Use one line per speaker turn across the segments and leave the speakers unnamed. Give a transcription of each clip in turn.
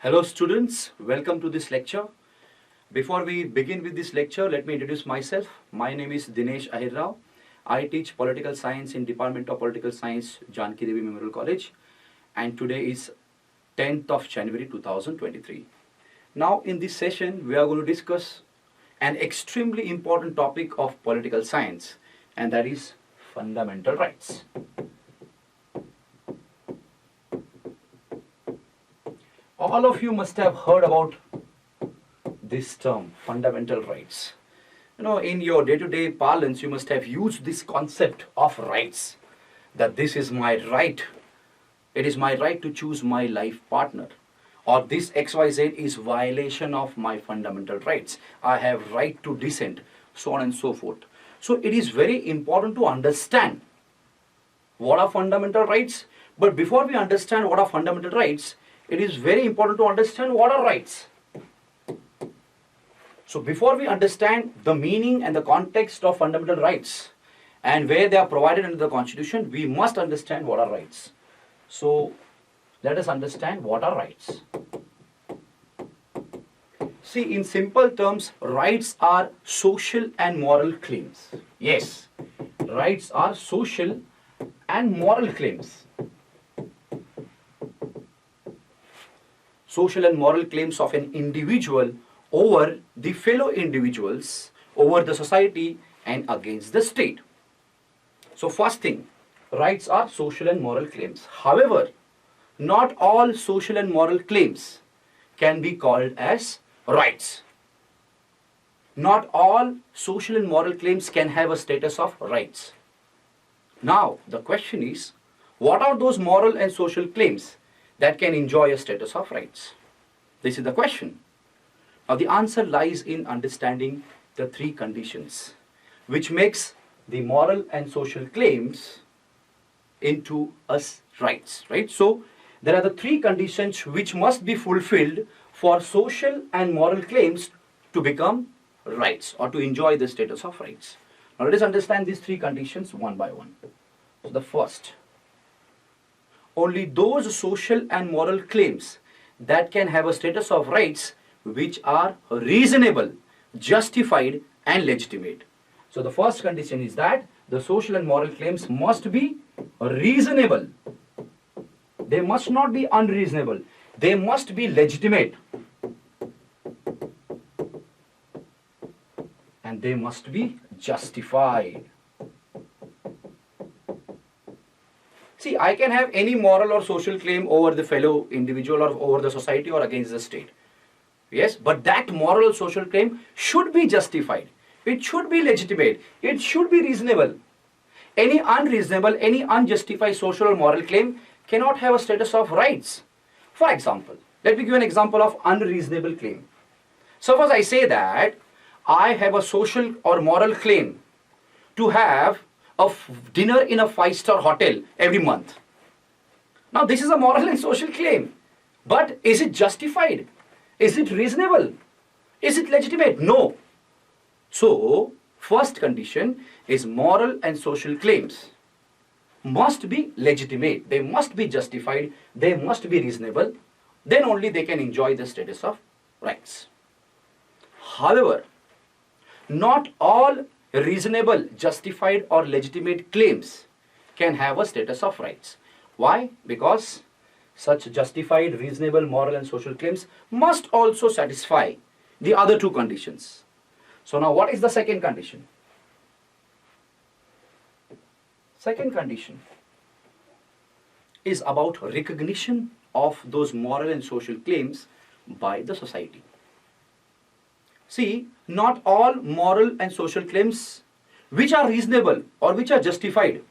Hello students, welcome to this lecture. Before we begin with this lecture, let me introduce myself. My name is Dinesh Ahirrao. I teach political science in Department of Political Science, Janki Devi Memorial College, and today is 10th of January 2023. Now in this session, we are going to discuss an extremely important topic of political science, and that is fundamental rights. All of you must have heard about this term, fundamental rights. In your day-to-day parlance, you must have used this concept of rights, that this is my right. It is my right to choose my life partner. Or this XYZ is violation of my fundamental rights. I have right to dissent, so on and so forth. So it is very important to understand what are fundamental rights. But before we understand what are fundamental rights, it is very important to understand what are rights. So before we understand the meaning and the context of fundamental rights and where they are provided under the Constitution, we must understand what are rights. So let us understand what are rights. See, in simple terms, rights are social and moral claims. Yes, rights are social and moral claims. Social and moral claims of an individual over the fellow individuals, over the society, and against the state. So first thing, rights are social and moral claims. However, not all social and moral claims can be called as rights. Not all social and moral claims can have a status of rights. Now, the question is, what are those moral and social claims that can enjoy a status of rights? This is the question. Now the answer lies in understanding the three conditions which makes the moral and social claims into us rights, right? So there are the three conditions which must be fulfilled for social and moral claims to become rights or to enjoy the status of rights. Now let us understand these three conditions one by one. So the first, only those social and moral claims that can have a status of rights which are reasonable, justified, and legitimate. So the first condition is that the social and moral claims must be reasonable. They must not be unreasonable. They must be legitimate. And they must be justified. See, I can have any moral or social claim over the fellow individual or over the society or against the state. Yes, but that moral or social claim should be justified. It should be legitimate. It should be reasonable. Any unreasonable, any unjustified social or moral claim cannot have a status of rights. For example, let me give an example of unreasonable claim. Suppose I say that I have a social or moral claim to have a dinner in a 5-star hotel every month. Now this is a moral and social claim. But is it justified? Is it reasonable? Is it legitimate? No. So first condition is moral and social claims must be legitimate. They must be justified. They must be reasonable. Then only they can enjoy the status of rights. However, not all reasonable, justified, or legitimate claims can have a status of rights. Why? Because such justified, reasonable, moral, and social claims must also satisfy the other two conditions. So now what is the second condition? Second condition is about recognition of those moral and social claims by the society. See, not all moral and social claims which are reasonable or which are justified,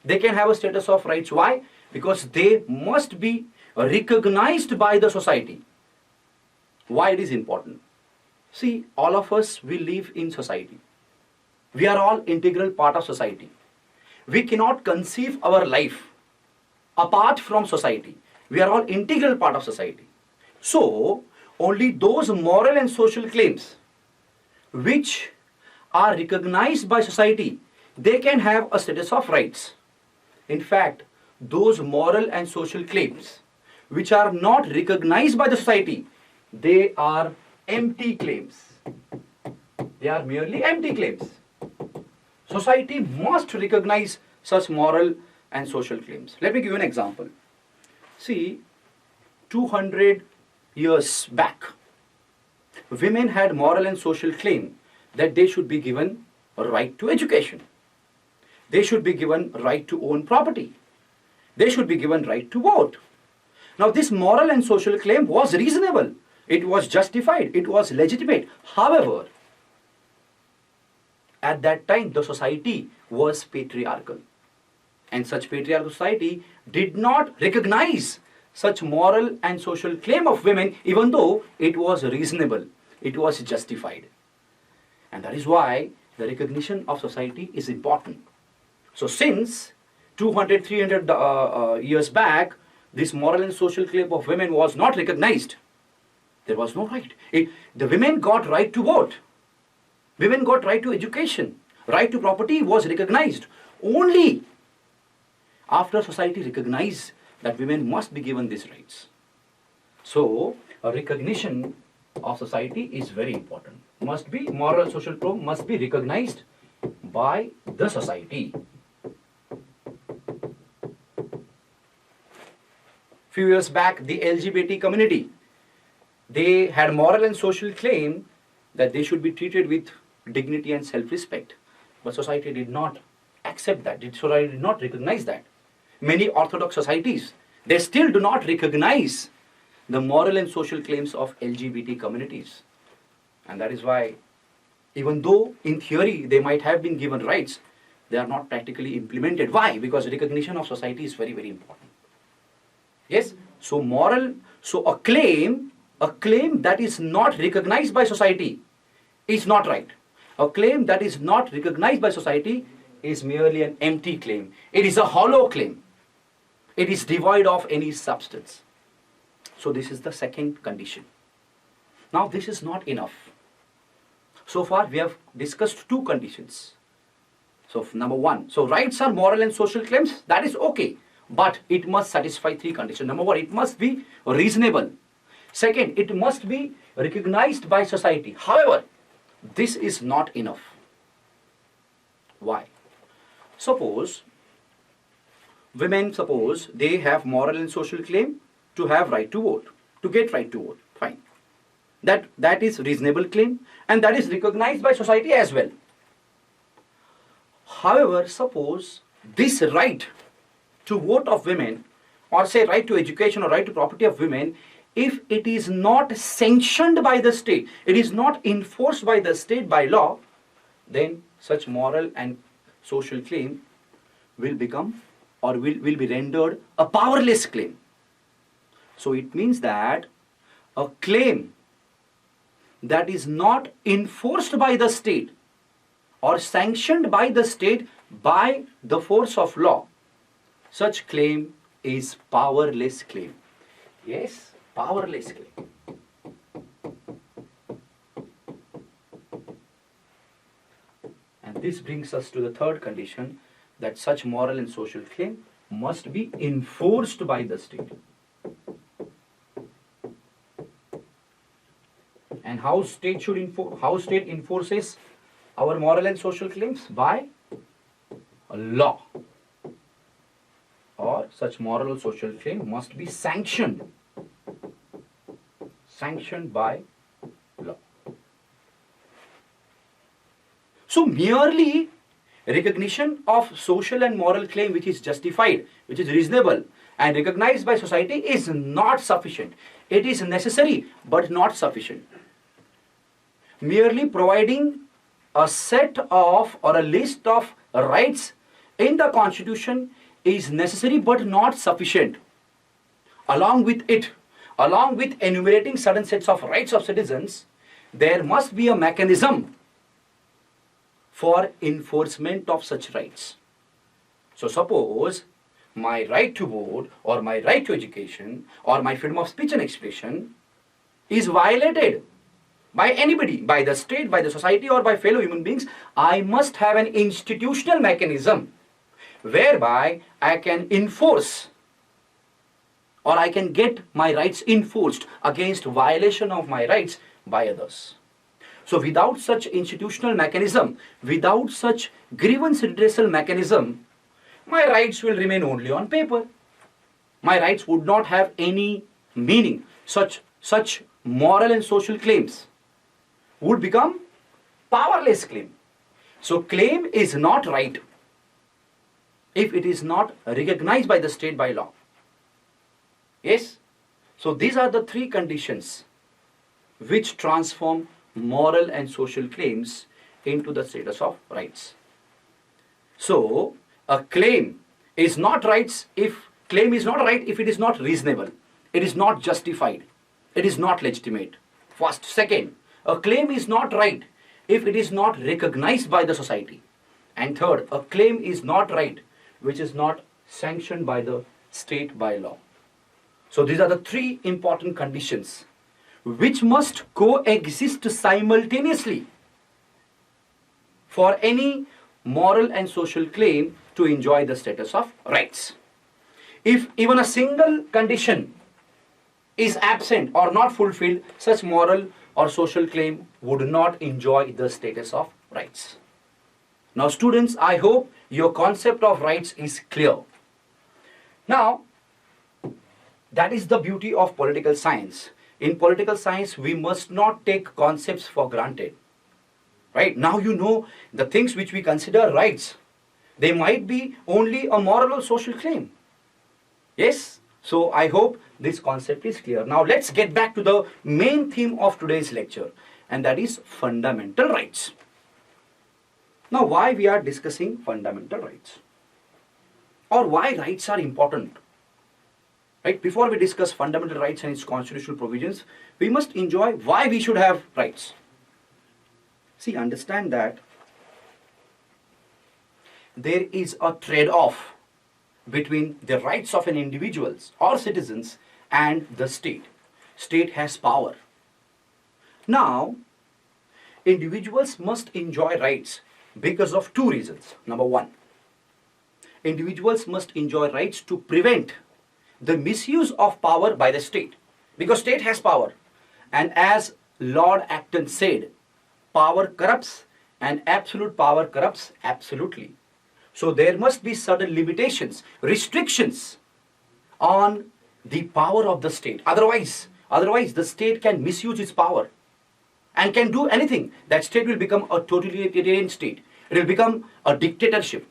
they can have a status of rights. Why? Because they must be recognized by the society. Why it is important? See, all of us, we live in society. We are all integral part of society. We cannot conceive our life apart from society. We are all integral part of society. So, only those moral and social claims which are recognized by society, they can have a status of rights. In fact, those moral and social claims which are not recognized by the society, they are empty claims. They are merely empty claims. Society must recognize such moral and social claims. Let me give you an example. See, 200 years back, women had moral and social claim that they should be given a right to education. They should be given right to own property. They should be given right to vote. Now this moral and social claim was reasonable. It was justified. It was legitimate. However, at that time the society was patriarchal. And such patriarchal society did not recognize such moral and social claim of women, even though it was reasonable, it was justified. And that is why the recognition of society is important. So since 200, 300 years back, this moral and social claim of women was not recognized. There was no right. The women got right to vote. Women got right to education. Right to property was recognized only after society recognized that women must be given these rights. So, a recognition of society is very important. Must be moral and social claim must be recognized by the society. Few years back, the LGBT community, they had moral and social claim that they should be treated with dignity and self-respect. But society did not accept that. Society did not recognize that. Many orthodox societies, they still do not recognize the moral and social claims of LGBT communities. And that is why, even though in theory they might have been given rights, they are not practically implemented. Why? Because recognition of society is very, very important. Yes, so a claim that is not recognized by society is not right. A claim that is not recognized by society is merely an empty claim. It is a hollow claim. It is devoid of any substance. So this is the second condition. Now this is not enough. So far we have discussed two conditions. So number one, so rights are moral and social claims, that is okay. But it must satisfy three conditions. Number one, it must be reasonable. Second, it must be recognized by society. However, this is not enough. Why? Suppose women, they have moral and social claim to have right to vote, to get right to vote. Fine. That is reasonable claim and that is recognized by society as well. However, suppose this right to vote of women, or say right to education or right to property of women, if it is not sanctioned by the state, it is not enforced by the state by law, then such moral and social claim will become or will be rendered a powerless claim. So it means that a claim that is not enforced by the state or sanctioned by the state by the force of law, such claim is powerless claim. Yes, powerless claim. And this brings us to the third condition, that such moral and social claim must be enforced by the state. And how state enforces our moral and social claims? By a law. Or such moral or social claim must be sanctioned by law. So merely recognition of social and moral claim which is justified, which is reasonable and recognized by society is not sufficient. It is necessary but not sufficient. Merely providing a set of or a list of rights in the Constitution is necessary but not sufficient. Along with enumerating certain sets of rights of citizens, there must be a mechanism for enforcement of such rights. So suppose my right to vote or my right to education or my freedom of speech and expression is violated by anybody, by the state, by the society or by fellow human beings, I must have an institutional mechanism whereby I can enforce or I can get my rights enforced against violation of my rights by others. So without such institutional mechanism, without such grievance redressal mechanism, my rights will remain only on paper. My rights would not have any meaning. Such moral and social claims would become powerless claim. So claim is not right if it is not recognized by the state by law. Yes? So these are the three conditions which transform moral and social claims into the status of rights. So a claim is not right if it is not reasonable, it is not justified, it is not legitimate. First. Second, a claim is not right if it is not recognized by the society. And third, a claim is not right which is not sanctioned by the state by law. So these are the three important conditions which must coexist simultaneously for any moral and social claim to enjoy the status of rights. If even a single condition is absent or not fulfilled, such moral or social claim would not enjoy the status of rights. Now students, I hope your concept of rights is clear. Now, that is the beauty of political science. In political science, we must not take concepts for granted. Right? Now you know the things which we consider rights. They might be only a moral or social claim. Yes? So I hope this concept is clear. Now let's get back to the main theme of today's lecture, and that is fundamental rights. Now why we are discussing fundamental rights? Or why rights are important? Right? Before we discuss fundamental rights and its constitutional provisions, we must enjoy why we should have rights. See, understand that there is a trade-off between the rights of an individual or citizens and the state. State has power. Now, individuals must enjoy rights because of two reasons. Number one, individuals must enjoy rights to prevent the misuse of power by the state, because state has power, and as Lord Acton said, power corrupts and absolute power corrupts absolutely. So there must be certain limitations, restrictions on the power of the state. Otherwise the state can misuse its power and can do anything. That state will become a totalitarian state. It will become a dictatorship.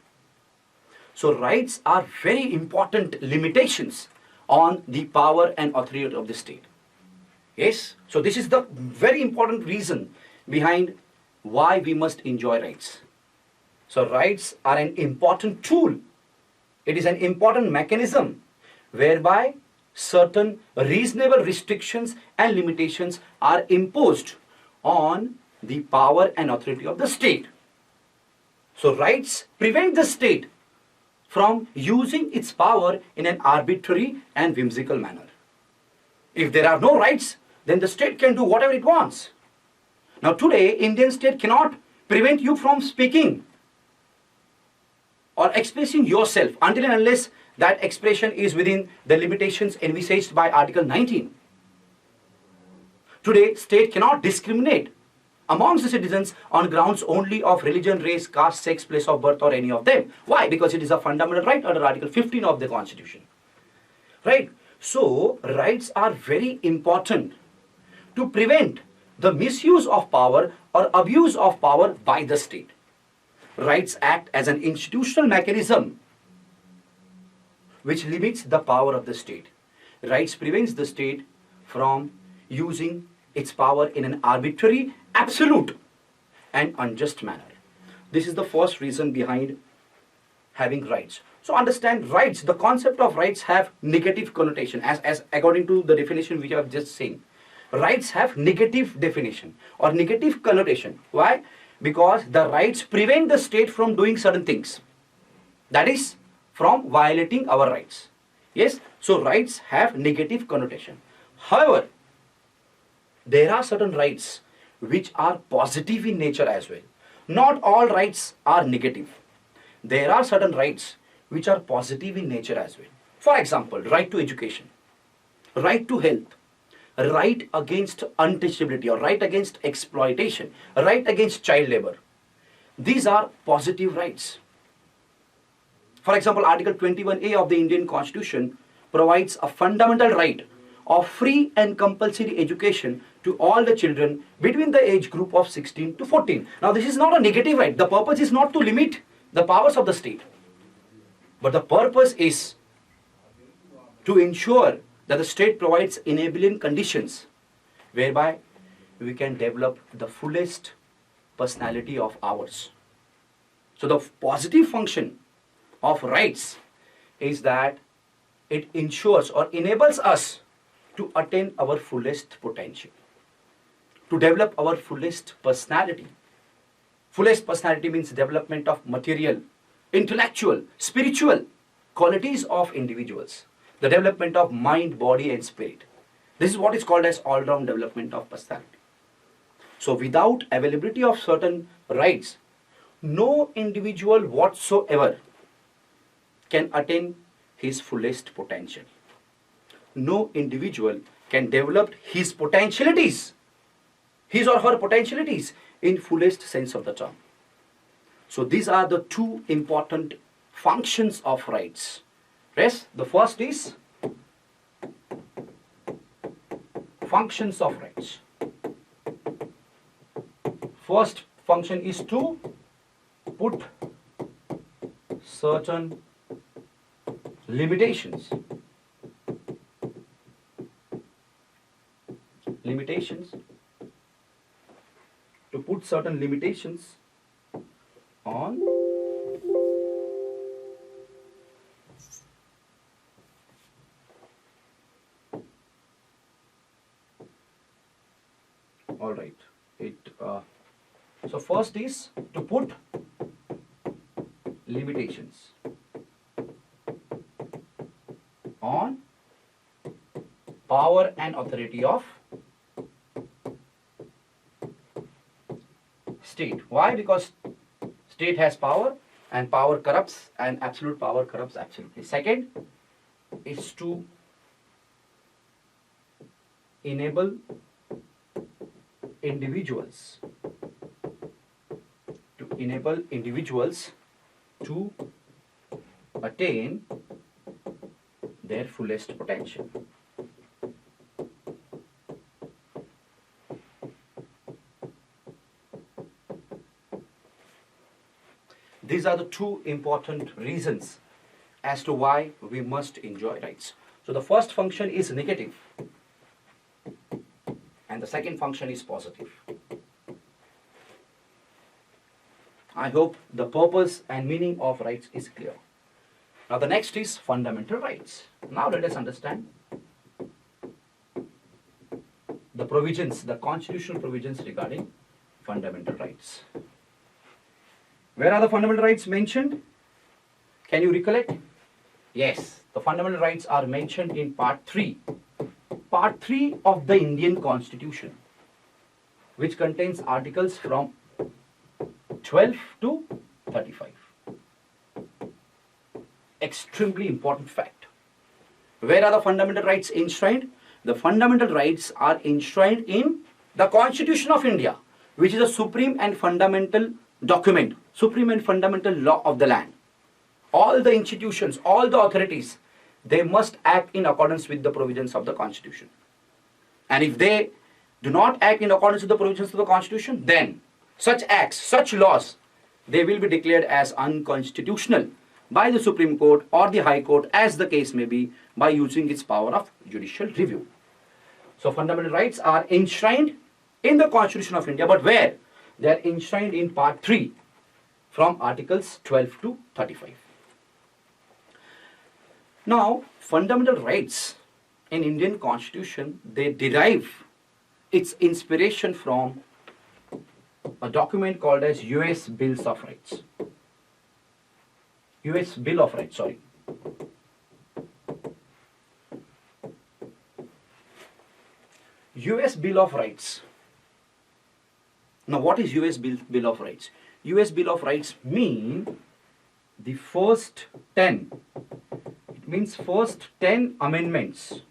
So rights are very important limitations on the power and authority of the state. Yes? So this is the very important reason behind why we must enjoy rights. So rights are an important tool. It is an important mechanism whereby certain reasonable restrictions and limitations are imposed on the power and authority of the state. So rights prevent the state from using its power in an arbitrary and whimsical manner. If there are no rights, then the state can do whatever it wants. Now today, Indian state cannot prevent you from speaking or expressing yourself until and unless that expression is within the limitations envisaged by Article 19. Today, state cannot discriminate amongst the citizens on grounds only of religion, race, caste, sex, place of birth, or any of them. Why? Because it is a fundamental right under Article 15 of the Constitution. Right? So, rights are very important to prevent the misuse of power or abuse of power by the state. Rights act as an institutional mechanism which limits the power of the state. Rights prevents the state from using its power in an arbitrary, absolute and unjust manner. This is the first reason behind having rights. So understand rights, the concept of rights have negative connotation as according to the definition which I have just seen. Rights have negative definition or negative connotation. Why? Because the rights prevent the state from doing certain things. That is, from violating our rights. Yes, so rights have negative connotation. However, there are certain rights which are positive in nature as well. Not all rights are negative. There are certain rights which are positive in nature as well. For example, right to education. right to health, right against untouchability or right against exploitation, right against child labor. These are positive rights. For example, Article 21A of the Indian Constitution provides a fundamental right of free and compulsory education to all the children between the age group of 16 to 14. Now, this is not a negative right. The purpose is not to limit the powers of the state, but the purpose is to ensure that the state provides enabling conditions whereby we can develop the fullest personality of ours. So the positive function of rights is that it ensures or enables us to attain our fullest potential, to develop our fullest personality. Fullest personality means development of material, intellectual, spiritual qualities of individuals, the development of mind, body and spirit. This is what is called as all-round development of personality. So without availability of certain rights, no individual whatsoever can attain his fullest potential. No individual can develop his potentialities, his or her potentialities in fullest sense of the term. So these are the two important functions of rights. Yes, the first is functions of rights. First function is to put certain limitations to put certain limitations on all right so first is to put limitations on power and authority of state. Why? Because state has power and power corrupts and absolute power corrupts absolutely. Second is to enable individuals to attain their fullest potential. These are the two important reasons as to why we must enjoy rights. So the first function is negative and the second function is positive. I hope the purpose and meaning of rights is clear. Now the next is fundamental rights. Now let us understand the provisions, the constitutional provisions regarding fundamental rights. Where are the fundamental rights mentioned? Can you recollect? Yes, the fundamental rights are mentioned in Part 3. Part 3 of the Indian Constitution, which contains articles from 12 to 35. Extremely important fact. Where are the fundamental rights enshrined? The fundamental rights are enshrined in the Constitution of India, which is a supreme and fundamental document, supreme and fundamental law of the land. All the institutions, all the authorities, they must act in accordance with the provisions of the Constitution. And if they do not act in accordance with the provisions of the Constitution, then such acts, such laws, they will be declared as unconstitutional by the Supreme Court or the High Court, as the case may be, by using its power of judicial review. So fundamental rights are enshrined in the Constitution of India, but where? They are enshrined in Part 3 from Articles 12 to 35. Now, fundamental rights in Indian Constitution, they derive its inspiration from a document called as US Bills of Rights. US Bill of Rights, sorry. US Bill of Rights. Now, what is US Bill of Rights? US Bill of Rights mean the first 10. It means first 10 amendments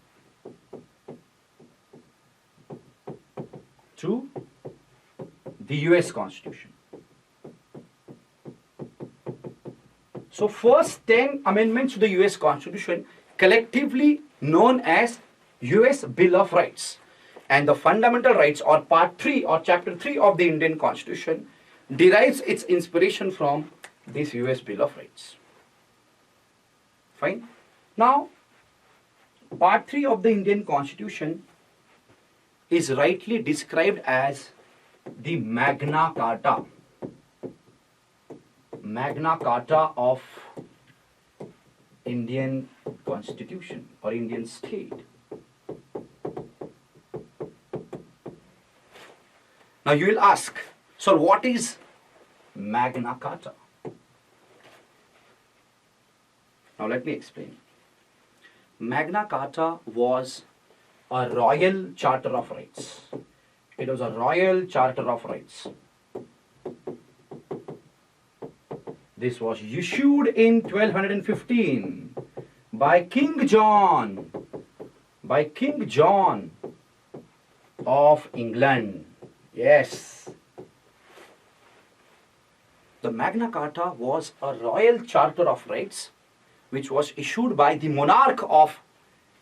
to the US Constitution. So first 10 amendments to the US Constitution, collectively known as US Bill of Rights, and the fundamental rights, or part 3 or chapter 3 of the Indian Constitution, derives its inspiration from this US Bill of Rights. Fine. Now, part 3 of the Indian Constitution is rightly described as the Magna Carta. Magna Carta of Indian Constitution or Indian state. Now you will ask, so what is Magna Carta? Now let me explain. Magna Carta was a royal charter of rights. It was a royal charter of rights. This was issued in 1215 by King John of England. Yes. The Magna Carta was a royal charter of rights which was issued by the monarch of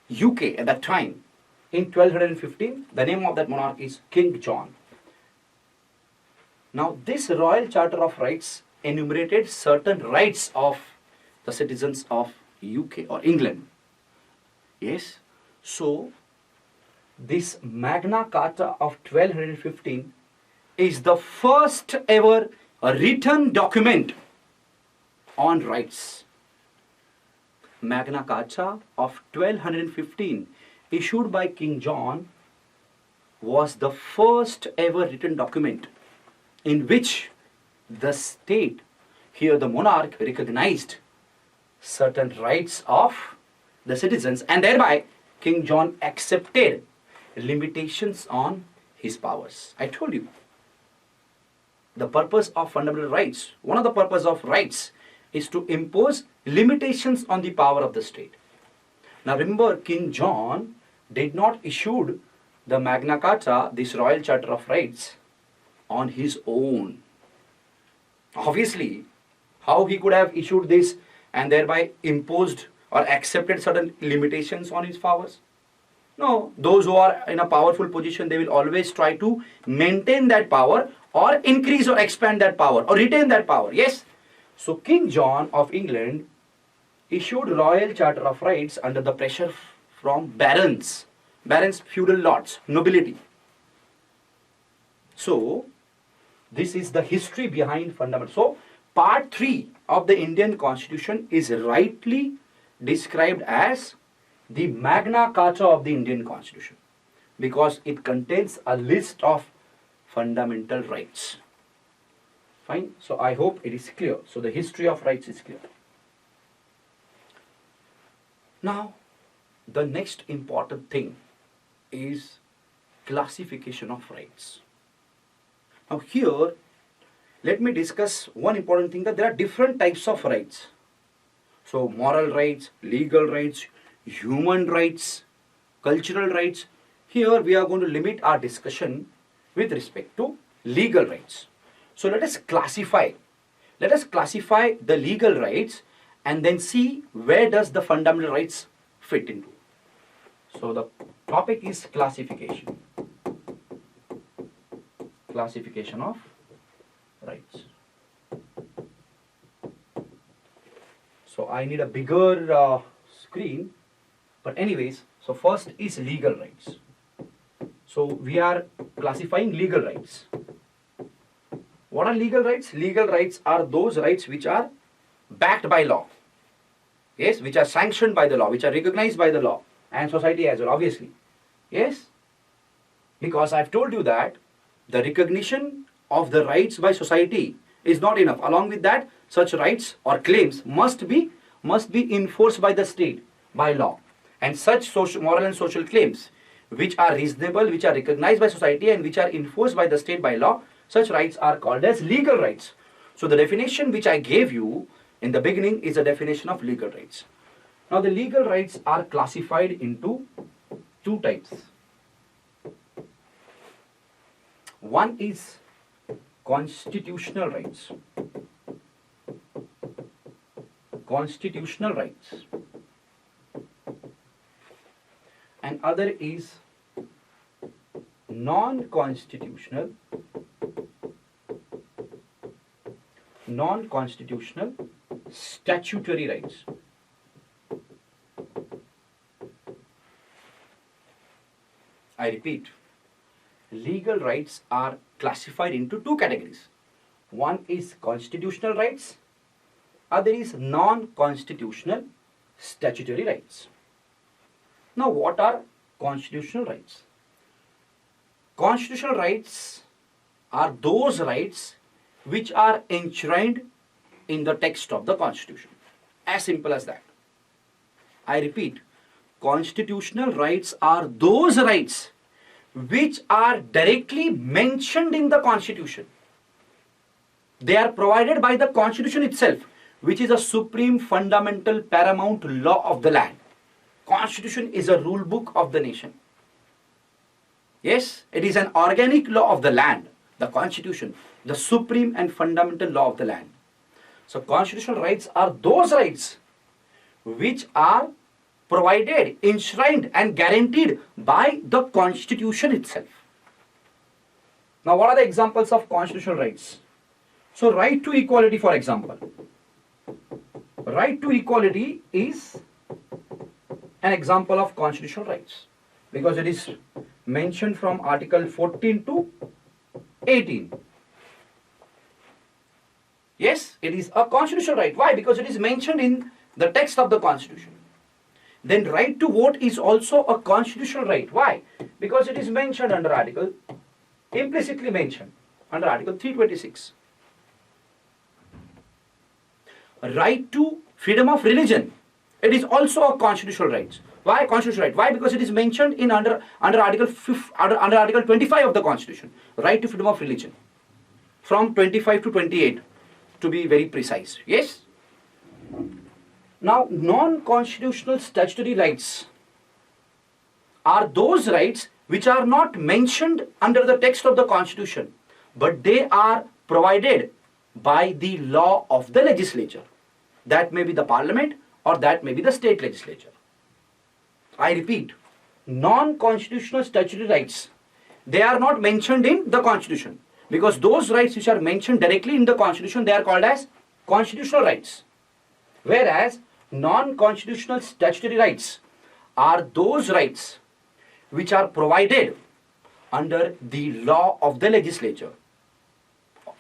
UK at that time in 1215. The name of that monarch is King John. Now this royal charter of rights enumerated certain rights of the citizens of UK or England. Yes. So this Magna Carta of 1215 is the first ever written document on rights. Magna Carta of 1215 issued by King John was the first ever written document in which the state, here the monarch, recognized certain rights of the citizens, and thereby King John accepted limitations on his powers. I told you, the purpose of fundamental rights, one of the purposes of rights is to impose limitations on the power of the state. Now remember, King John did not issue the Magna Carta, this royal charter of rights, on his own. Obviously, how he could have issued this and thereby imposed or accepted certain limitations on his powers? No, those who are in a powerful position, they will always try to maintain that power or increase or expand that power or retain that power. Yes. So King John of England issued royal charter of rights under the pressure from barons, feudal lords, nobility. So this is the history behind fundamental. So part 3 of the Indian Constitution is rightly described as the Magna Carta of the Indian Constitution because it contains a list of fundamental rights. Fine. So I hope it is clear. So the history of rights is clear. Now, the next important thing is classification of rights. Now here, let me discuss one important thing, that there are different types of rights. So moral rights, legal rights, human rights, cultural rights. Here we are going to limit our discussion with respect to legal rights. So let us classify the legal rights and then see where does the fundamental rights fit into. So the topic is classification. Classification of rights. So I need a bigger screen, but anyways, so first is legal rights. So we are classifying legal rights. What are legal rights? Legal rights are those rights which are backed by law. Yes, which are sanctioned by the law, which are recognized by the law and society as well, obviously. Yes, because I've told you that the recognition of the rights by society is not enough. Along with that, such rights or claims must be enforced by the state, by law. And such social, moral and social claims which are reasonable, which are recognized by society and which are enforced by the state by law, such rights are called as legal rights. So the definition which I gave you in the beginning is a definition of legal rights. Now the legal rights are classified into two types. One is constitutional rights. Constitutional rights. And other is non-constitutional statutory rights. I repeat, legal rights are classified into two categories. One is constitutional rights, other is non-constitutional statutory rights. Now, what are constitutional rights? Constitutional rights are those rights which are enshrined in the text of the Constitution. As simple as that. I repeat, constitutional rights are those rights which are directly mentioned in the Constitution. They are provided by the Constitution itself, which is a supreme, fundamental, paramount law of the land. Constitution is a rule book of the nation. Yes, it is an organic law of the land, the Constitution, the supreme and fundamental law of the land. So constitutional rights are those rights which are provided, enshrined and guaranteed by the Constitution itself. Now, what are the examples of constitutional rights? So, right to equality, for example. Right to equality is an example of constitutional rights because it is mentioned from Article 14 to 18. Yes, it is a constitutional right. Why? Because it is mentioned in the text of the Constitution. Then right to vote is also a constitutional right. Why? Because it is mentioned under Article, implicitly mentioned under Article 326. Right to freedom of religion. It is also a constitutional right. Why constitutional right? Why? Because it is mentioned in under Article 25 of the Constitution. Right to freedom of religion. From 25 to 28, to be very precise. Yes? Now, non-constitutional statutory rights are those rights which are not mentioned under the text of the Constitution, but they are provided by the law of the legislature. That may be the parliament or that may be the state legislature. I repeat, non-constitutional statutory rights, they are not mentioned in the Constitution because those rights which are mentioned directly in the Constitution, they are called as constitutional rights. Whereas non-constitutional statutory rights are those rights which are provided under the law of the legislature.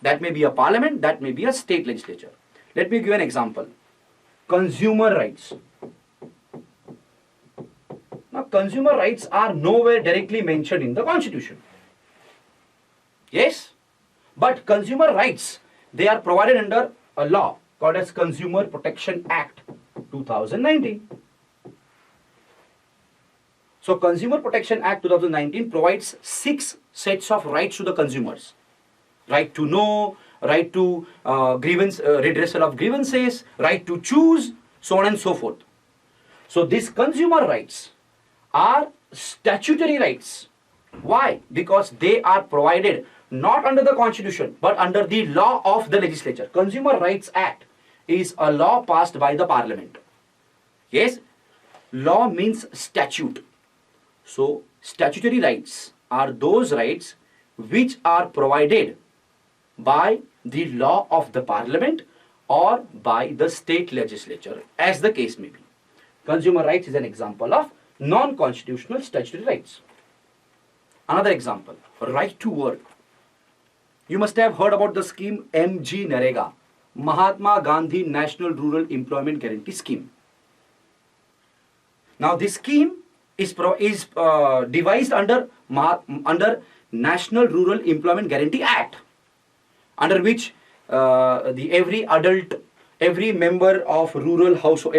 That may be a parliament, that may be a state legislature. Let me give an example. Consumer rights. Now, consumer rights are nowhere directly mentioned in the Constitution. Yes? But consumer rights, they are provided under a law called as Consumer Protection Act 2019. So Consumer Protection Act 2019 provides 6 sets of rights to the consumers. Right to know, right to redressal of grievances, right to choose, so on and so forth. So these consumer rights are statutory rights. Why? Because they are provided not under the Constitution but under the law of the legislature. Consumer Rights Act is a law passed by the Parliament. Yes, law means statute. So statutory rights are those rights which are provided by the law of the Parliament or by the state legislature, as the case may be. Consumer rights is an example of non-constitutional statutory rights. Another example, right to work. You must have heard about the scheme MG-NREGA, Mahatma Gandhi National Rural Employment Guarantee Scheme. Now this scheme is devised under National Rural Employment Guarantee Act, under which every adult member of rural household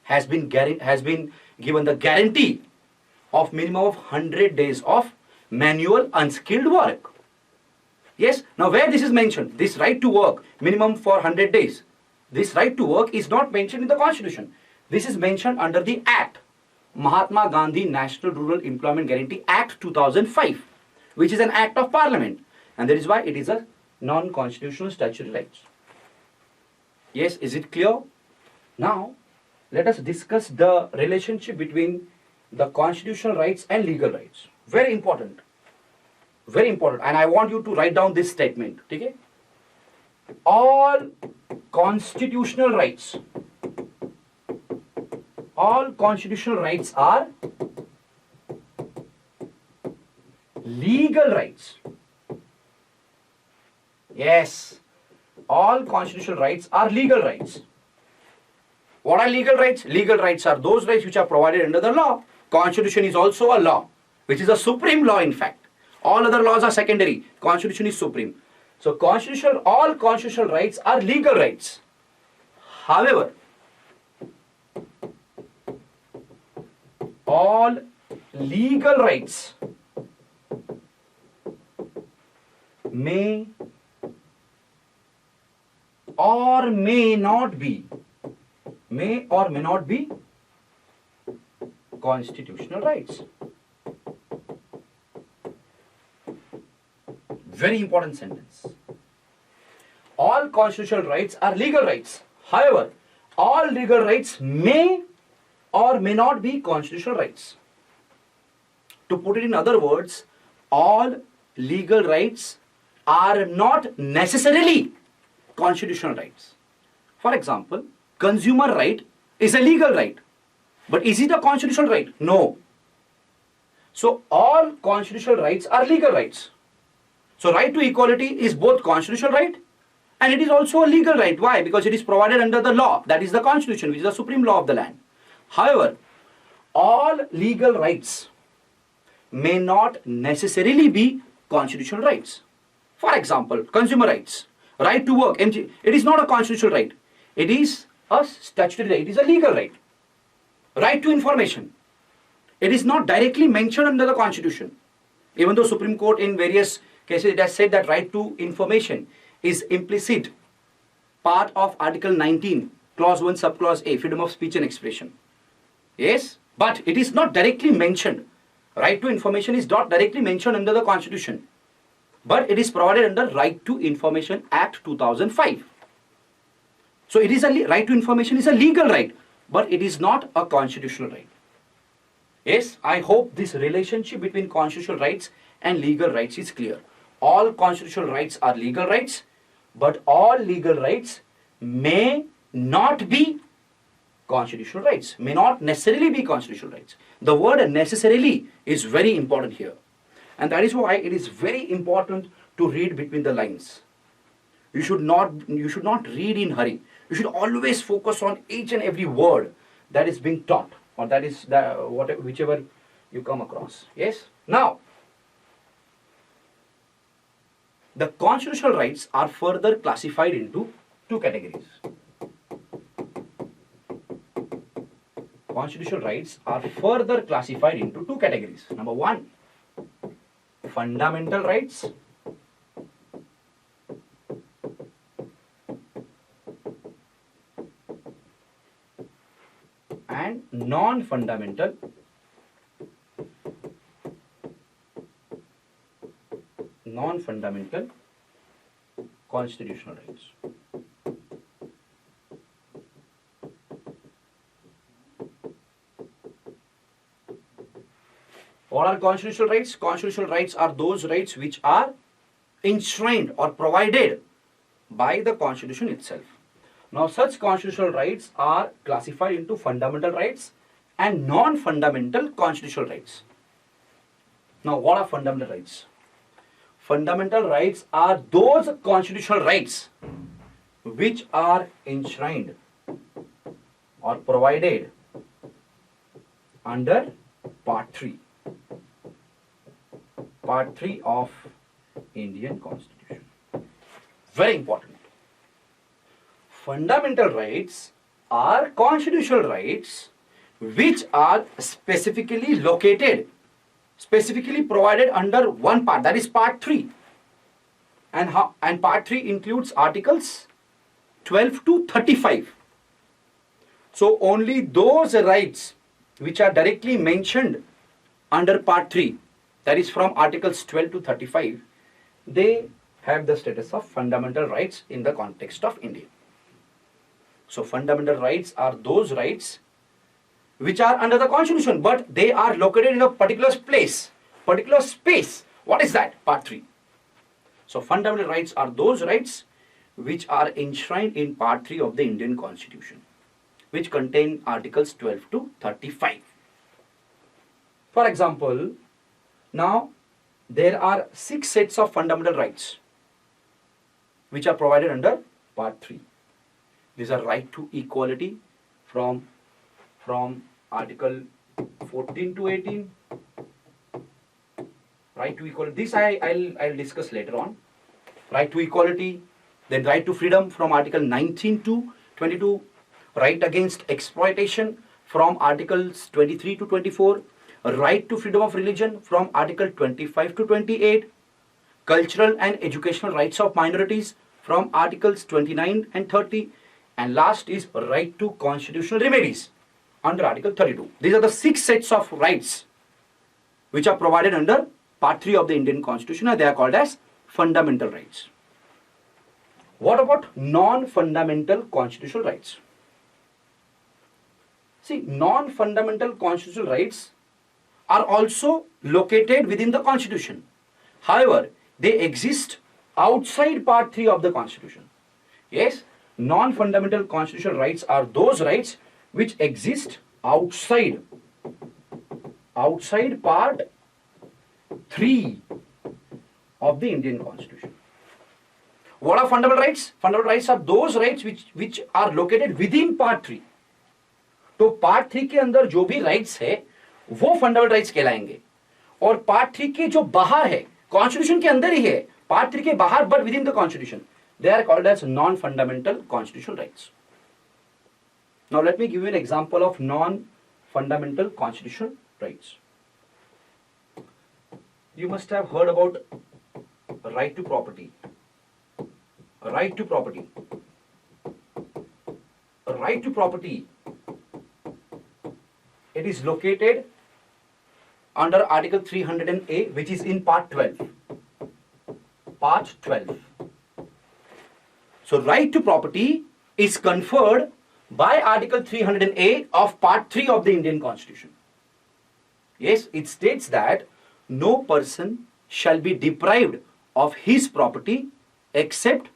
has been given the guarantee of minimum of 100 days of manual unskilled work. Yes, now where this is mentioned, this right to work, minimum for 100 days, this right to work is not mentioned in the Constitution. This is mentioned under the Act, Mahatma Gandhi National Rural Employment Guarantee Act 2005, which is an act of parliament, and that is why it is a non-constitutional statutory right. Yes, is it clear? Now, let us discuss the relationship between the constitutional rights and legal rights. Very important. Very important. And I want you to write down this statement. Okay? All constitutional rights are legal rights. Yes, all constitutional rights are legal rights. What are legal rights? Legal rights are those rights which are provided under the law. Constitution is also a law, which is a supreme law in fact. All other laws are secondary. Constitution is supreme. So all constitutional rights are legal rights. However, all legal rights may or may not be constitutional rights. Very important sentence. All constitutional rights are legal rights. However, all legal rights may or may not be constitutional rights. To put it in other words, all legal rights are not necessarily constitutional rights. For example, consumer right is a legal right. But is it a constitutional right? No. So all constitutional rights are legal rights. So right to equality is both constitutional right and it is also a legal right. Why? Because it is provided under the law. That is the constitution, which is the supreme law of the land. However, all legal rights may not necessarily be constitutional rights. For example, consumer rights, right to work, it is not a constitutional right. It is a statutory right. It is a legal right. Right to information. It is not directly mentioned under the constitution. Even though Supreme Court in various cases it has said that right to information is implicit part of Article 19, Clause 1, Subclause A, freedom of speech and expression. Yes, but it is not directly mentioned. Right to information is not directly mentioned under the constitution. But it is provided under Right to Information Act 2005. So it is right to information is a legal right, but it is not a constitutional right. Yes, I hope this relationship between constitutional rights and legal rights is clear. All constitutional rights are legal rights, but all legal rights may not be constitutional rights, may not necessarily be constitutional rights. The word necessarily is very important here. And that is why it is very important to read between the lines. You should not read in hurry. You should always focus on each and every word that is being taught, or that is whichever you come across. Yes? Now, the constitutional rights are further classified into two categories. Constitutional rights are further classified into two categories. Number one, fundamental rights and non-fundamental constitutional rights. What are constitutional rights? Constitutional rights are those rights which are enshrined or provided by the Constitution itself. Now, such constitutional rights are classified into fundamental rights and non-fundamental constitutional rights. Now, what are fundamental rights? Fundamental rights are those constitutional rights which are enshrined or provided under Part 3. Part 3 of Indian Constitution. Very important. Fundamental rights are constitutional rights which are specifically located, specifically provided under one part, that is Part 3. And Part 3 includes Articles 12 to 35. So only those rights which are directly mentioned under Part 3, that is from Articles 12 to 35, they have the status of fundamental rights in the context of India. So fundamental rights are those rights which are under the Constitution, but they are located in a particular place, particular space. What is that? Part 3. So fundamental rights are those rights which are enshrined in Part 3 of the Indian Constitution, which contain Articles 12 to 35. For example, now there are 6 sets of fundamental rights which are provided under Part 3. These are right to equality from Article 14 to 18. Right to equality. This I'll discuss later on. Right to equality, then right to freedom from Article 19 to 22. Right against exploitation from Articles 23 to 24. Right to freedom of religion from Article 25 to 28. Cultural and educational rights of minorities from Articles 29 and 30. And last is right to constitutional remedies under Article 32. These are the 6 sets of rights which are provided under Part 3 of the Indian Constitution, and they are called as fundamental rights. What about non-fundamental constitutional rights? See, non-fundamental constitutional rights are also located within the Constitution. However, they exist outside Part 3 of the Constitution. Yes, non-fundamental constitutional rights are those rights which exist outside Part 3 of the Indian Constitution. What are fundamental rights? Fundamental rights are those rights which are located within Part 3. तो Part 3 के अंदर जो भी rights है वो fundamental rights कहलाएंगे, और Part 3 के जो बाहर है, Constitution के अंदर ही है, Part 3 के बाहर but within the Constitution, they are called as non-fundamental constitutional rights. Now let me give you an example of non-fundamental constitutional rights. You must have heard about right to property. Right to property. Right to property. It is located under Article 300A, which is in Part 12. Part 12. So right to property is conferred by Article 300A of Part 3 of the Indian Constitution. Yes, it states that no person shall be deprived of his property except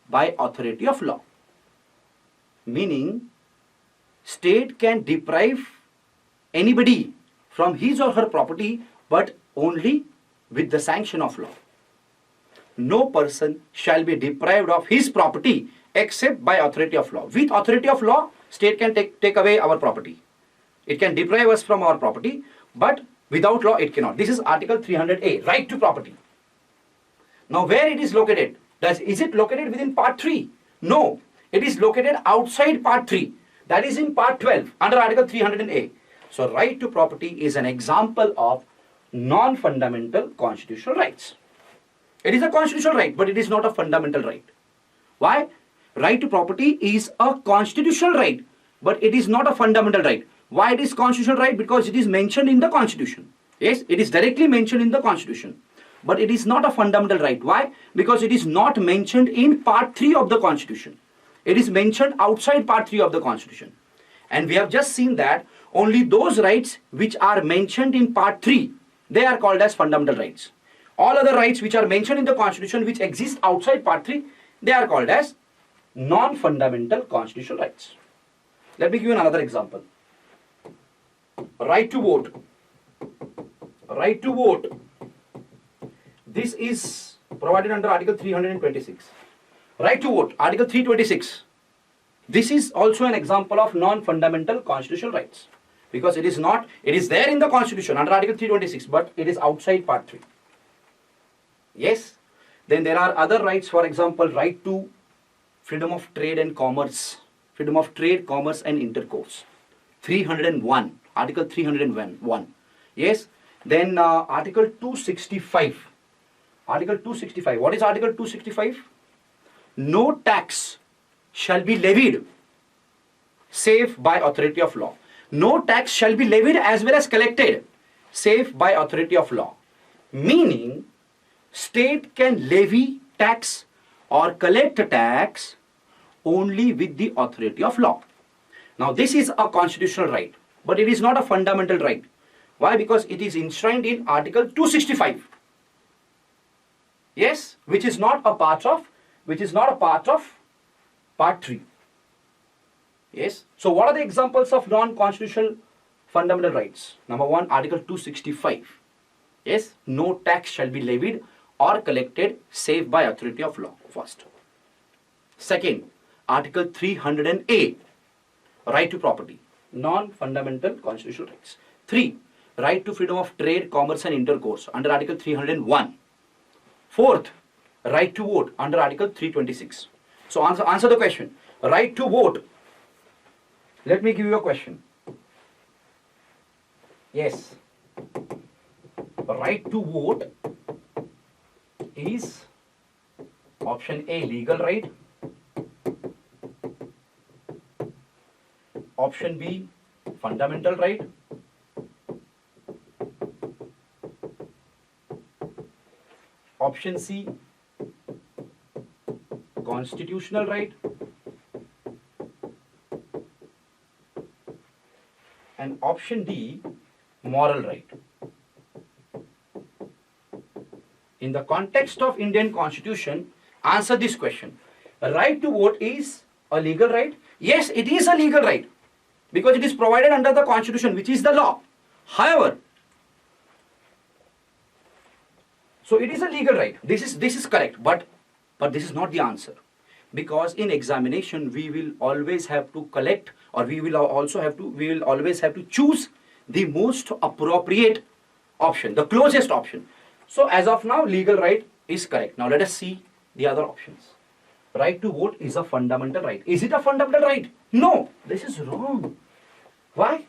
by authority of law. Meaning, state can deprive anybody from his or her property, but only with the sanction of law. No person shall be deprived of his property except by authority of law. With authority of law, state can take away our property. It can deprive us from our property, but without law it cannot. This is Article 300A, right to property. Now where it is located? Is it located within Part 3? No, it is located outside Part 3. That is in Part 12 under Article 300A. So right to property is an example of non-fundamental constitutional rights. It is a constitutional right, but it is not a fundamental right. Why? Right to property is a constitutional right, but it is not a fundamental right. Why it is constitutional right? Because it is mentioned in the Constitution. Yes, it is directly mentioned in the Constitution, but it is not a fundamental right. Why? Because it is not mentioned in Part 3 of the Constitution. It is mentioned outside Part 3 of the Constitution. And we have just seen that only those rights which are mentioned in Part 3, they are called as fundamental rights. All other rights which are mentioned in the Constitution which exist outside Part 3, they are called as non-fundamental constitutional rights. Let me give you another example. Right to vote. Right to vote. This is provided under Article 326. Right to vote, Article 326. This is also an example of non-fundamental constitutional rights, because it is there in the Constitution under Article 326, but it is outside Part 3. Yes. Then there are other rights, for example, right to freedom of trade and commerce. Freedom of trade, commerce and intercourse. 301. Article 301. Yes. Then Article 265. Article 265. What is Article 265? No tax shall be levied save by authority of law. no tax shall be levied as well as collected, save by authority of law. Meaning, state can levy tax or collect tax only with the authority of law. Now, this is a constitutional right, but it is not a fundamental right. Why? Because it is enshrined in Article 265. Yes, which is not a part of Part 3. Yes. So, what are the examples of non-constitutional fundamental rights? Number 1, Article 265. Yes, no tax shall be levied or collected save by authority of law. First. Second, Article 300A, right to property, non-fundamental constitutional rights. 3, right to freedom of trade, commerce and intercourse under Article 301. Fourth, right to vote under Article 326. So answer the question. Right to vote. Let me give you a question. Yes. Right to vote is option A, legal right. Option B, fundamental right. Option C, constitutional right. And option D, moral right. In the context of Indian Constitution, answer this question. Right to vote is a legal right? Yes, it is a legal right because it is provided under the Constitution, which is the law. However, so it is a legal right. This is correct, but this is not the answer, because in examination we will always have to collect, or we will always have to choose the most appropriate option, the closest option. So as of now, legal right is correct. Now let us see the other options. Right to vote is a fundamental right. Is it a fundamental right? No, this is wrong. Why?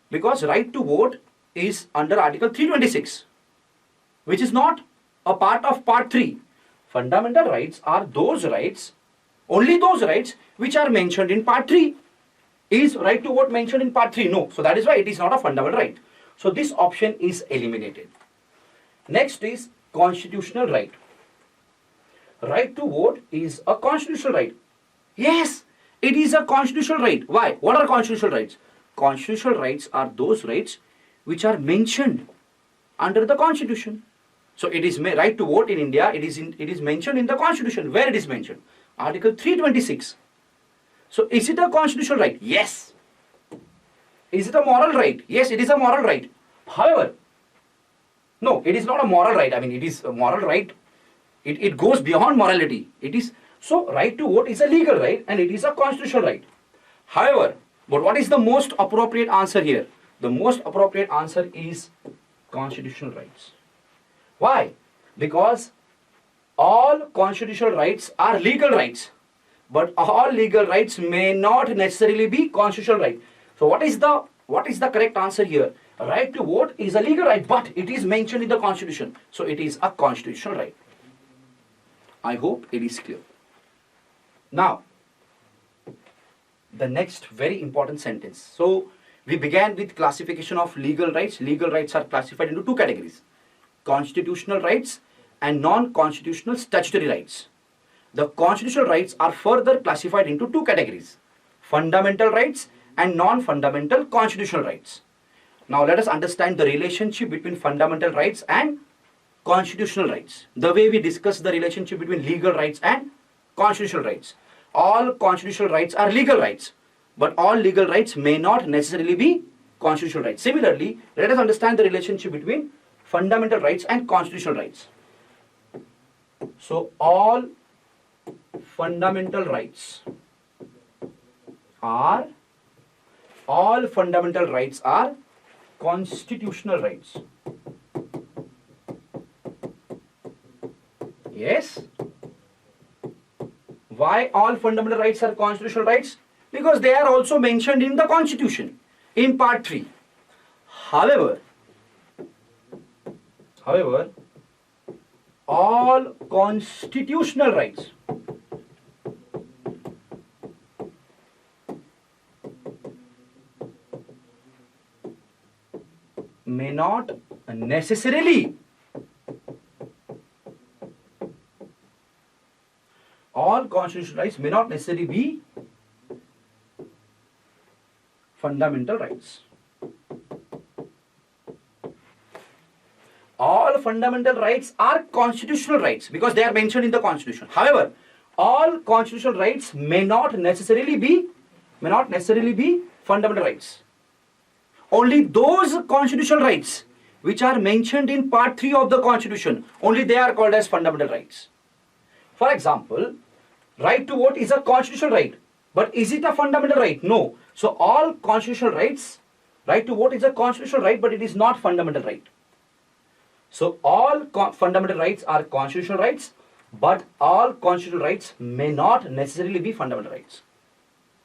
Because right to vote is under Article 326, which is not a part of Part 3. Fundamental rights are those rights, only those rights which are mentioned in Part 3. Is right to vote mentioned in Part 3? No. So that is why it is not a fundamental right. So this option is eliminated. Next is constitutional right. Right to vote is a constitutional right. Yes, it is a constitutional right. Why? What are constitutional rights? Constitutional rights are those rights which are mentioned under the Constitution. So it is right to vote in India. It is mentioned in the Constitution. Where it is mentioned? Article 326. So is it a constitutional right? Yes. Is it a moral right? Yes, it is a moral right. However, no, it is not a moral right. I mean, it is a moral right. It goes beyond morality. It is so right to vote is a legal right and it is a constitutional right. However, but what is the most appropriate answer here? The most appropriate answer is constitutional rights. Why? Because all constitutional rights are legal rights, but all legal rights may not necessarily be constitutional right. So what is the correct answer here? Right to vote is a legal right, but it is mentioned in the Constitution. So it is a constitutional right. I hope it is clear. Now, the next very important sentence. So we began with classification of legal rights. Legal rights are classified into two categories: constitutional rights and non-constitutional statutory rights. The constitutional rights are further classified into two categories: fundamental rights and non-fundamental constitutional rights. Now let us understand the relationship between fundamental rights and constitutional rights. The way we discuss the relationship between legal rights and constitutional rights. All constitutional rights are legal rights, but all legal rights may not necessarily be constitutional rights. Similarly, let us understand the relationship between fundamental rights and constitutional rights. So all fundamental rights are constitutional rights. Yes. Why all fundamental rights are constitutional rights? Because they are also mentioned in the Constitution in Part 3. However, all constitutional rights may not necessarily all constitutional rights may not necessarily be fundamental rights. All fundamental rights are constitutional rights because they are mentioned in the Constitution. However, all constitutional rights may not necessarily be fundamental rights. Only those constitutional rights which are mentioned in Part 3 of the Constitution, only they are called as fundamental rights. For example, right to vote is a constitutional right, but is it a fundamental right? No. So all constitutional rights, right to vote is a constitutional right, but it is not fundamental right. So all fundamental rights are constitutional rights, but all constitutional rights may not necessarily be fundamental rights.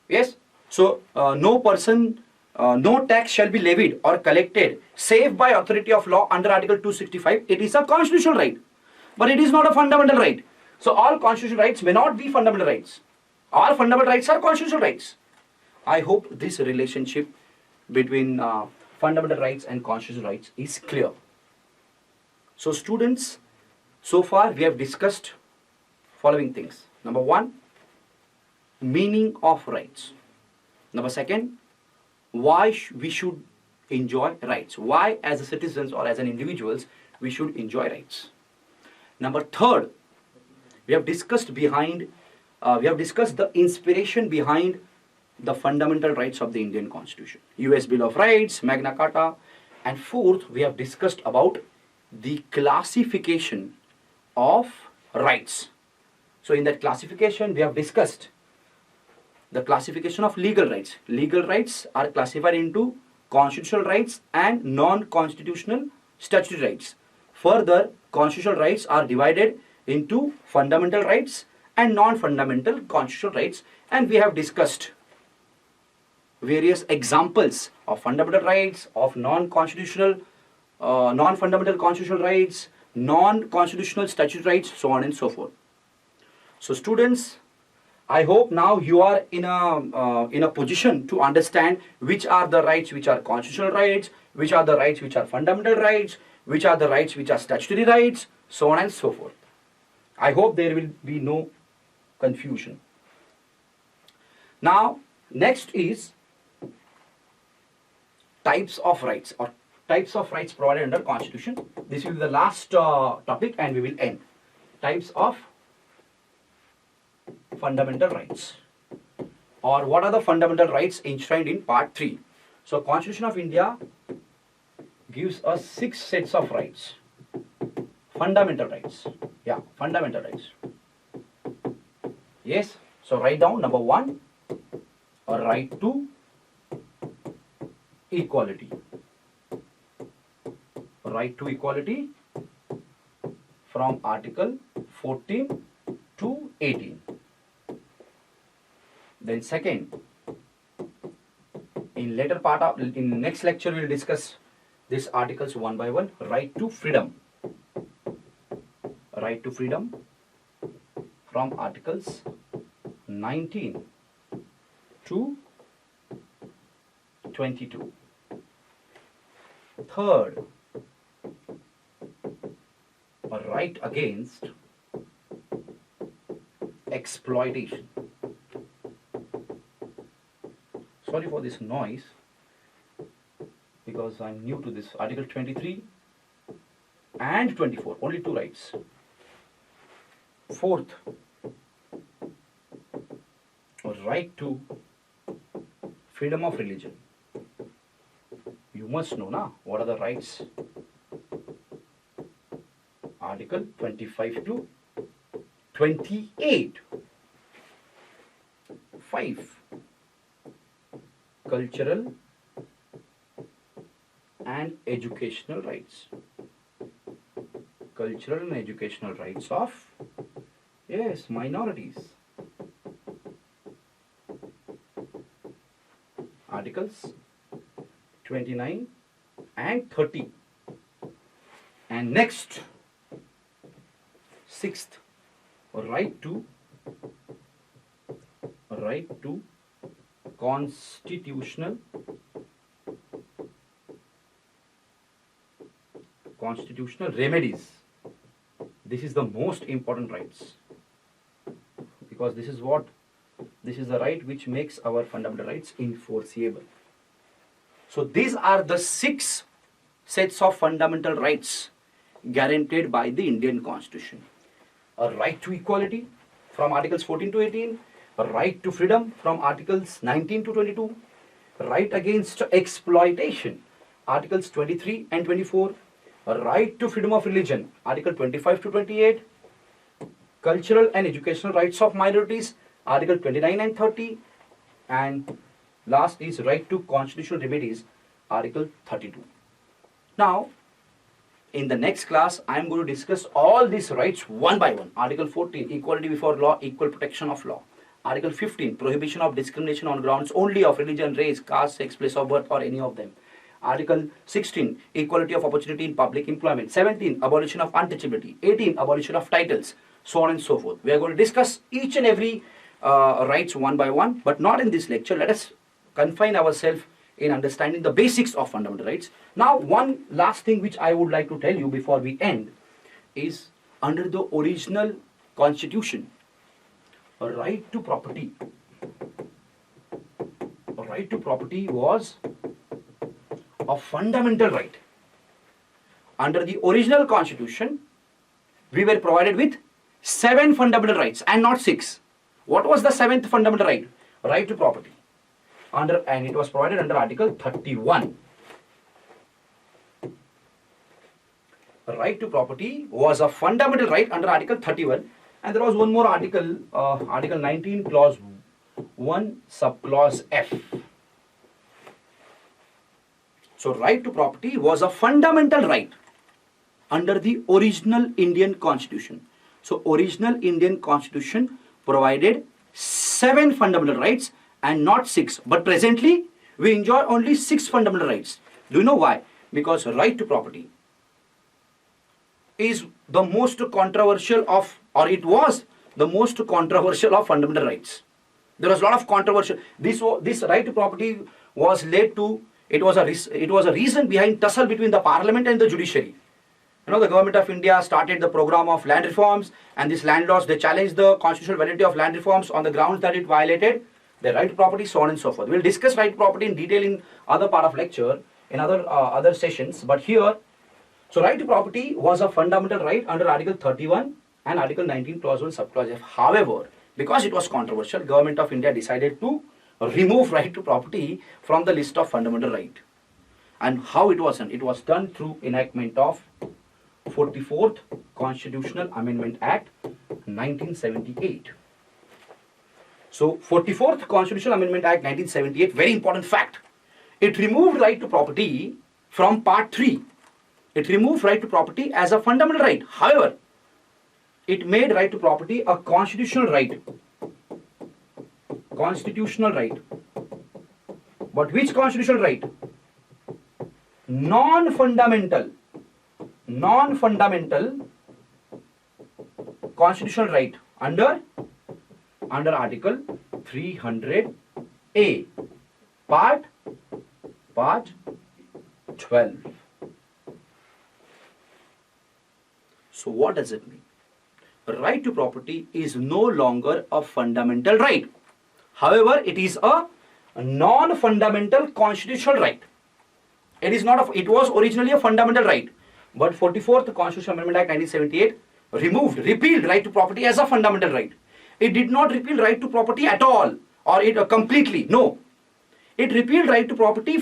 Yes? So no tax shall be levied or collected save by authority of law under Article 265. It is a constitutional right, but it is not a fundamental right. So all constitutional rights may not be fundamental rights. All fundamental rights are constitutional rights. I hope this relationship between fundamental rights and constitutional rights is clear. So students, so far we have discussed following things. Number one, meaning of rights. Number second, why we should enjoy rights. Why as a citizens or as an individuals we should enjoy rights. Number third, we have discussed the inspiration behind the fundamental rights of the Indian Constitution. US Bill of Rights, Magna Carta. And fourth, we have discussed about the classification of rights. So in that classification, we have discussed the classification of legal rights. Legal rights are classified into constitutional rights and non-constitutional statutory rights. Further, constitutional rights are divided into fundamental rights and non-fundamental constitutional rights, and we have discussed various examples of fundamental rights, of non-fundamental constitutional rights, non-constitutional statutory rights, so on and so forth. So students, I hope now you are in a position to understand which are the rights which are constitutional rights, which are the rights which are fundamental rights, which are the rights which are statutory rights, so on and so forth. I hope there will be no confusion. Now, next is types of rights or types of rights provided under Constitution. This will be the last topic and we will end. Types of fundamental rights, or what are the fundamental rights enshrined in Part 3. So Constitution of India gives us 6 sets of rights. Fundamental rights. Yeah, fundamental rights. Yes, so write down number 1, a right to equality. Right to equality from Article 14 to 18. Then second, in next lecture we will discuss these articles one by one. Right to freedom. Right to freedom from Articles 19 to 22. Third, a right against exploitation. Sorry for this noise because I am new to this. Article 23 and 24, only 2 rights. Fourth, a right to freedom of religion. You must know now what are the rights. Article 25 to 28. 5. Cultural and educational rights. Cultural and educational rights of, yes, minorities. Articles 29 and 30. And next, 6th, right to constitutional constitutional remedies. This is the most important rights, because this is the right which makes our fundamental rights enforceable. So these are the 6 sets of fundamental rights guaranteed by the Indian Constitution. A right to equality from Articles 14 to 18, a right to freedom from Articles 19 to 22, right against exploitation, Articles 23 and 24, a right to freedom of religion, Article 25 to 28, cultural and educational rights of minorities, Article 29 and 30, and last is right to constitutional remedies, Article 32. Now, in the next class, I am going to discuss all these rights one by one. Article 14, equality before law, equal protection of law. Article 15, prohibition of discrimination on grounds only of religion, race, caste, sex, place of birth, or any of them. Article 16, equality of opportunity in public employment. 17, abolition of untouchability. 18, abolition of titles, so on and so forth. We are going to discuss each and every rights one by one, but not in this lecture. Let us confine ourselves in understanding the basics of fundamental rights. Now, one last thing which I would like to tell you before we end is, under the original constitution, a right to property was a fundamental right. Under the original constitution, we were provided with 7 fundamental rights and not 6. What was the 7th fundamental right? Right to property. And it was provided under Article 31. Right to property was a fundamental right under Article 31, and there was one more article, Article 19, Clause 1, Subclause F. So, right to property was a fundamental right under the original Indian Constitution. So, original Indian Constitution provided 7 fundamental rights and not 6. But presently, we enjoy only 6 fundamental rights. Do you know why? Because right to property is the most controversial of, or it was the most controversial of fundamental rights. There was a lot of controversial. This right to property was led to, it was a reason behind tussle between the parliament and the judiciary. You know, the government of India started the program of land reforms, and these land laws, they challenged the constitutional validity of land reforms on the grounds that it violated the right to property, so on and so forth. We'll discuss right to property in detail in other part of lecture, in other sessions. But here, so right to property was a fundamental right under Article 31 and Article 19, Clause 1, Subclause F. However, because it was controversial, Government of India decided to remove right to property from the list of fundamental right. And how it was done? It was done through enactment of 44th Constitutional Amendment Act 1978. So 44th Constitutional Amendment Act 1978, very important fact. It removed right to property from Part 3. It removed right to property as a fundamental right. However, it made right to property a constitutional right. Constitutional right. But which constitutional right? Non-fundamental constitutional right under Article 300A, Part 12. So what does it mean? Right to property is no longer a fundamental right. However, it is a non-fundamental constitutional right. It was originally a fundamental right, but 44th Constitutional Amendment Act 1978 repealed right to property as a fundamental right. It did not repeal right to property at all, or it completely. No, it repealed right to property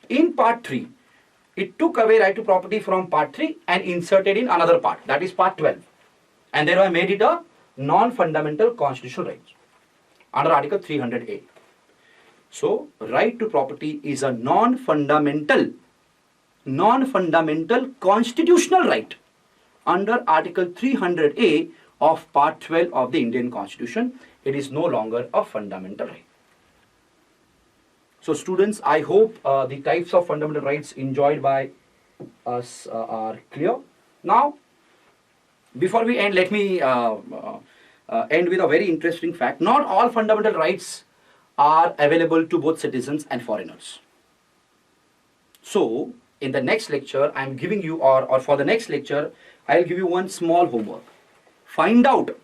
in Part 3. It took away right to property from Part 3 and inserted in another part, that is Part 12, and thereby made it a non-fundamental constitutional right under Article 300A. So, right to property is a non-fundamental constitutional right under Article 300A of Part 12 of the Indian Constitution. It is no longer a fundamental right. So students, I hope the types of fundamental rights enjoyed by us are clear. Now, before we end, let me end with a very interesting fact. Not all fundamental rights are available to both citizens and foreigners. So, in the next lecture, I'm giving you, or for the next lecture, I'll give you one small homework. Find out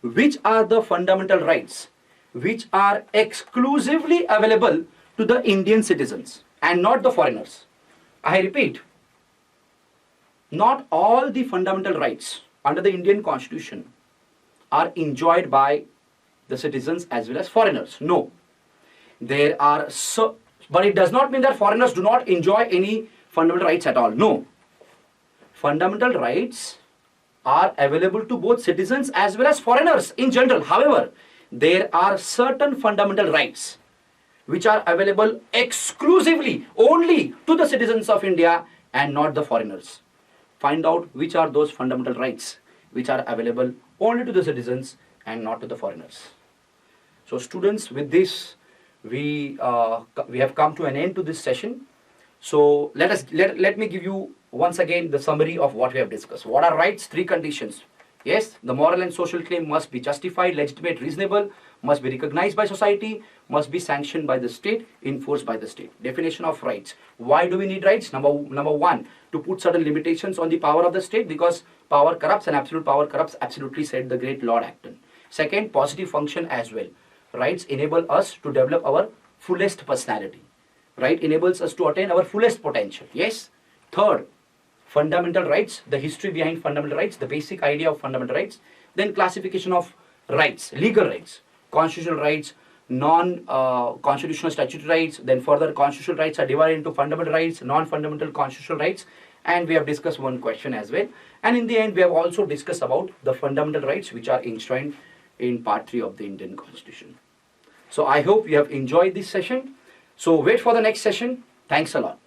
which are the fundamental rights which are exclusively available to the Indian citizens and not the foreigners. I repeat, not all the fundamental rights under the Indian Constitution are enjoyed by the citizens as well as foreigners. No. There are so, but it does not mean that foreigners do not enjoy any fundamental rights at all. No. Fundamental rights are available to both citizens as well as foreigners in general. However, there are certain fundamental rights which are available exclusively only to the citizens of India and not the foreigners. Find out which are those fundamental rights which are available only to the citizens and not to the foreigners. So students, with this we have come to an end to this session. So let me give you once again the summary of what we have discussed. What are rights? 3 conditions. Yes, the moral and social claim must be justified, legitimate, reasonable, must be recognized by society, must be sanctioned by the state, enforced by the state. Definition of rights. Why do we need rights? Number 1, to put certain limitations on the power of the state, because power corrupts and absolute power corrupts, absolutely said the great Lord Acton. Second, positive function as well. Rights enable us to develop our fullest personality. Right enables us to attain our fullest potential. Yes. Third, fundamental rights, the history behind fundamental rights, the basic idea of fundamental rights. Then classification of rights, legal rights, constitutional rights, non-constitutional statutory rights. Then further, constitutional rights are divided into fundamental rights, non-fundamental constitutional rights. And we have discussed one question as well. And in the end, we have also discussed about the fundamental rights which are enshrined in Part 3 of the Indian Constitution. So I hope you have enjoyed this session. So wait for the next session. Thanks a lot.